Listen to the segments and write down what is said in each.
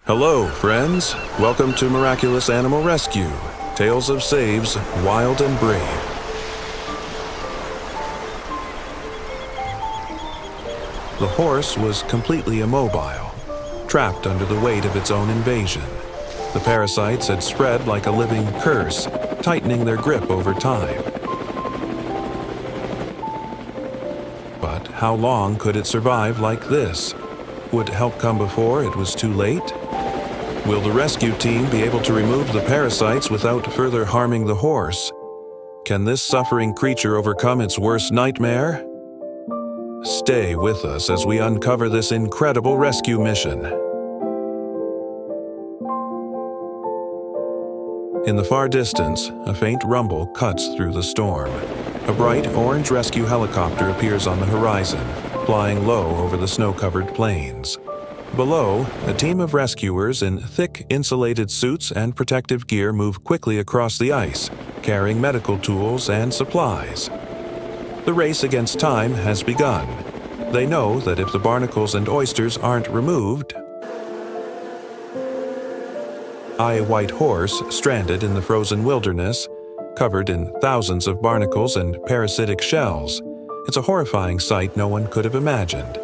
Hello, friends. Welcome to Miraculous Animal Rescue, Tales of Saves, Wild and Brave. The horse was completely immobile, trapped under the weight of its own invasion. The parasites had spread like a living curse, tightening their grip over time. But how long could it survive like this? Would help come before it was too late? Will the rescue team be able to remove the parasites without further harming the horse? Can this suffering creature overcome its worst nightmare? Stay with us as we uncover this incredible rescue mission. In the far distance, a faint rumble cuts through the storm. A bright orange rescue helicopter appears on the horizon, flying low over the snow-covered plains. Below, a team of rescuers in thick insulated suits and protective gear move quickly across the ice, carrying medical tools and supplies. The race against time has begun. They know that if the barnacles and oysters aren't removed, a white horse stranded in the frozen wilderness, covered in thousands of barnacles and parasitic shells. It's a horrifying sight no one could have imagined.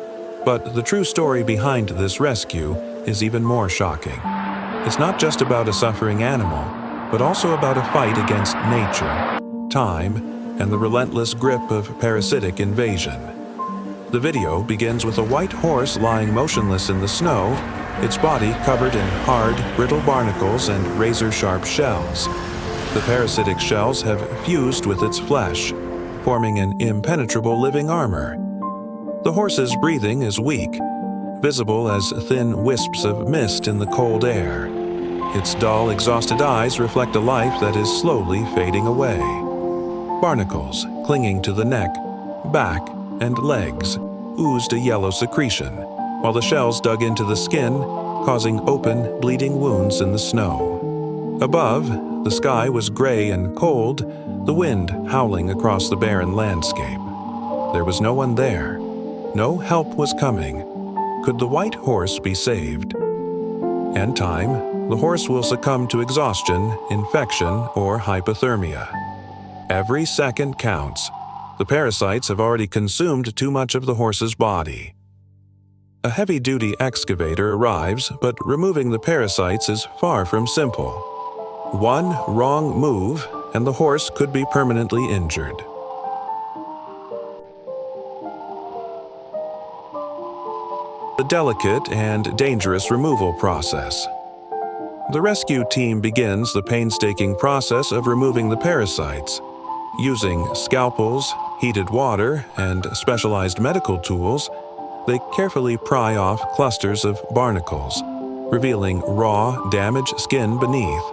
But the true story behind this rescue is even more shocking. It's not just about a suffering animal, but also about a fight against nature, time, and the relentless grip of parasitic invasion. The video begins with a white horse lying motionless in the snow, its body covered in hard, brittle barnacles and razor-sharp shells. The parasitic shells have fused with its flesh, forming an impenetrable living armor. The horse's breathing is weak, visible as thin wisps of mist in the cold air. Its dull, exhausted eyes reflect a life that is slowly fading away. Barnacles, clinging to the neck, back, and legs, oozed a yellow secretion, while the shells dug into the skin, causing open, bleeding wounds in the snow. Above, the sky was gray and cold, the wind howling across the barren landscape. There was no one there. No help was coming. Could the white horse be saved? In time, the horse will succumb to exhaustion, infection, or hypothermia. Every second counts. The parasites have already consumed too much of the horse's body. A heavy-duty excavator arrives, but removing the parasites is far from simple. One wrong move, and the horse could be permanently injured. The delicate and dangerous removal process. The rescue team begins the painstaking process of removing the parasites. Using scalpels, heated water, and specialized medical tools, they carefully pry off clusters of barnacles, revealing raw, damaged skin beneath.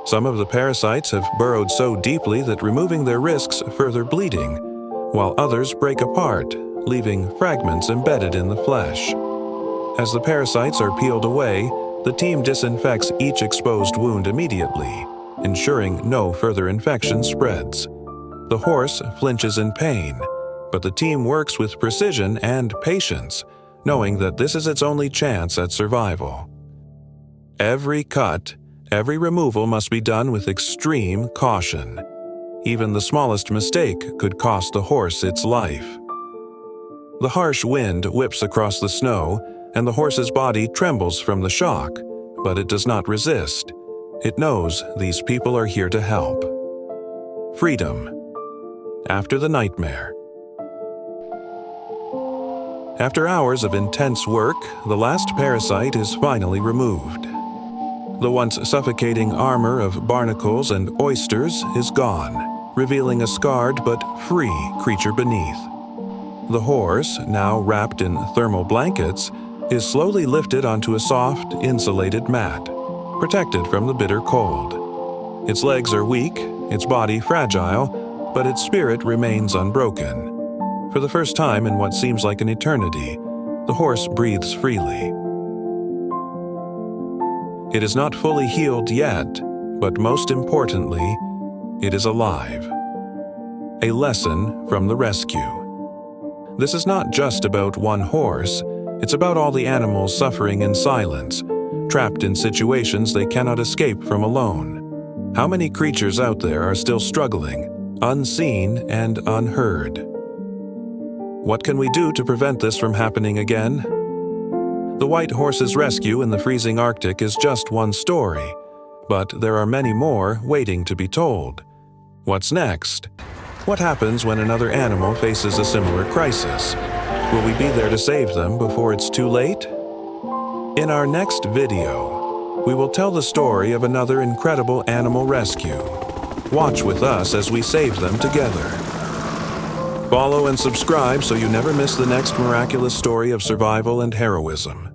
Some of the parasites have burrowed so deeply that removing their risks further bleeding, while others break apart, leaving fragments embedded in the flesh. As the parasites are peeled away, the team disinfects each exposed wound immediately, ensuring no further infection spreads. The horse flinches in pain, but the team works with precision and patience, knowing that this is its only chance at survival. Every cut, every removal must be done with extreme caution. Even the smallest mistake could cost the horse its life. The harsh wind whips across the snow, and the horse's body trembles from the shock, but it does not resist. It knows these people are here to help. Freedom. After the nightmare. After hours of intense work, the last parasite is finally removed. The once suffocating armor of barnacles and oysters is gone, revealing a scarred but free creature beneath. The horse, now wrapped in thermal blankets, is slowly lifted onto a soft, insulated mat, protected from the bitter cold. Its legs are weak, its body fragile, but its spirit remains unbroken. For the first time in what seems like an eternity, the horse breathes freely. It is not fully healed yet, but most importantly, it is alive. A lesson from the rescue. This is not just about one horse, it's about all the animals suffering in silence, trapped in situations they cannot escape from alone. How many creatures out there are still struggling, unseen and unheard? What can we do to prevent this from happening again? The white horse's rescue in the freezing Arctic is just one story, but there are many more waiting to be told. What's next? What happens when another animal faces a similar crisis? Will we be there to save them before it's too late? In our next video, we will tell the story of another incredible animal rescue. Watch with us as we save them together. Follow and subscribe so you never miss the next miraculous story of survival and heroism.